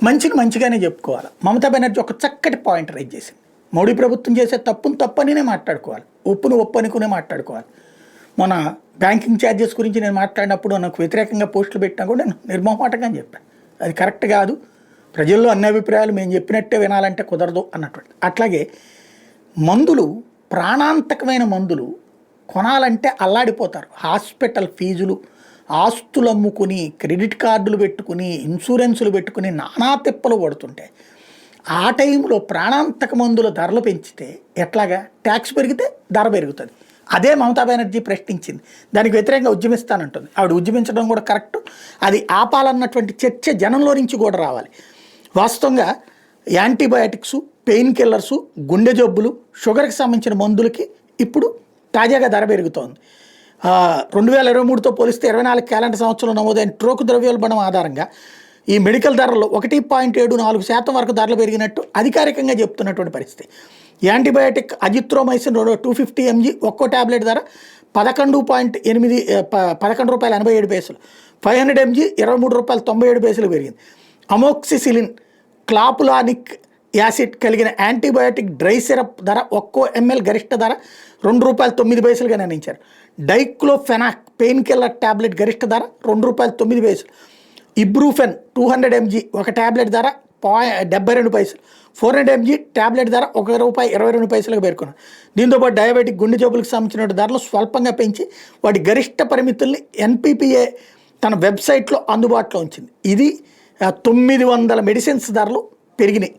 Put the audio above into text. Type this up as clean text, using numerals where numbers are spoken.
మంచిని మంచిగానే చెప్పుకోవాలి. మమతా బెనర్జీ ఒక చక్కటి పాయింట్ రైజ్ చేసింది. మోడీ ప్రభుత్వం చేసే తప్పును తప్పనినే మాట్లాడుకోవాలి, ఒప్పును ఒప్పనుకునే మాట్లాడుకోవాలి. మన బ్యాంకింగ్ ఛార్జెస్ గురించి నేను మాట్లాడినప్పుడు నాకు వ్యతిరేకంగా పోస్టులు పెట్టినా కూడా నేను నిర్మోహమాటంగా చెప్పాను, అది కరెక్ట్ కాదు, ప్రజల్లో అన్ని అభిప్రాయాలు మేము చెప్పినట్టే వినాలంటే కుదరదు అన్నటువంటి. అట్లాగే మందులు, ప్రాణాంతకమైన మందులు కొనాలంటే అల్లాడిపోతారు. హాస్పిటల్ ఫీజులు, ఆస్తులు అమ్ముకుని, క్రెడిట్ కార్డులు పెట్టుకుని, ఇన్సూరెన్సులు పెట్టుకుని నానా తిప్పలు పడుతుంటే ఆ టైంలో ప్రాణాంతక మందుల ధరలు పెంచితే ఎట్లాగా? ట్యాక్స్ పెరిగితే ధర పెరుగుతుంది. అదే మమతా బెనర్జీ ప్రశ్నించింది, దానికి వ్యతిరేకంగా ఉద్యమిస్తానంటుంది. ఆవిడ ఉద్యమించడం కూడా కరెక్ట్, అది ఆపాలన్నటువంటి చర్చ జనంలో నుంచి కూడా రావాలి. వాస్తవంగా యాంటీబయాటిక్స్, పెయిన్ కిల్లర్సు, గుండె జబ్బులు, షుగర్కి సంబంధించిన మందులకి ఇప్పుడు తాజాగా ధర పెరుగుతోంది. 2023తో పోలిస్తే 24 క్యాలెండర్ సంవత్సరంలో నమోదైన ట్రోకు ద్రవ్యోల్బణం ఆధారంగా ఈ మెడికల్ ధరల్లో 1.74% వరకు ధరలు పెరిగినట్టు అధికారికంగా చెప్తున్నటువంటి పరిస్థితి. యాంటీబయాటిక్ అజిత్రోమైసిన్ 250 mg ఒక్కో ట్యాబ్లెట్ ధర 11 రూపాయలు 87 పైసలు, 500 mg 23 రూపాయలు 97 పైసలు పెరిగింది. అమోక్సిసిలిన్ క్లాపులానిక్ యాసిడ్ కలిగిన యాంటీబయాటిక్ డ్రై సిరప్ ధర ఒక్కో ml గరిష్ట ధర 2 రూపాయలు 9 పైసలుగా నిర్ణయించారు. డైక్లోఫెనాక్ పెయిన్ కిల్లర్ ట్యాబ్లెట్ గరిష్ట ధర 2 రూపాయలు 9 పైసలు. ఇబ్రూఫెన్ 200 mg ఒక ట్యాబ్లెట్ ధర 72 పైసలు, 400 mg ట్యాబ్లెట్ ధర 1 రూపాయి 22 పైసలుగా పేర్కొన్నారు. దీంతోపాటు డయాబెటిక్, గుండె జబ్బులకు సంబంధించిన ధరలు స్వల్పంగా పెంచి వాటి గరిష్ట పరిమితుల్ని NPPA తన వెబ్సైట్లో అందుబాటులో ఉంచింది. ఇది 900 మెడిసిన్స్ ధరలు పెరిగినాయి.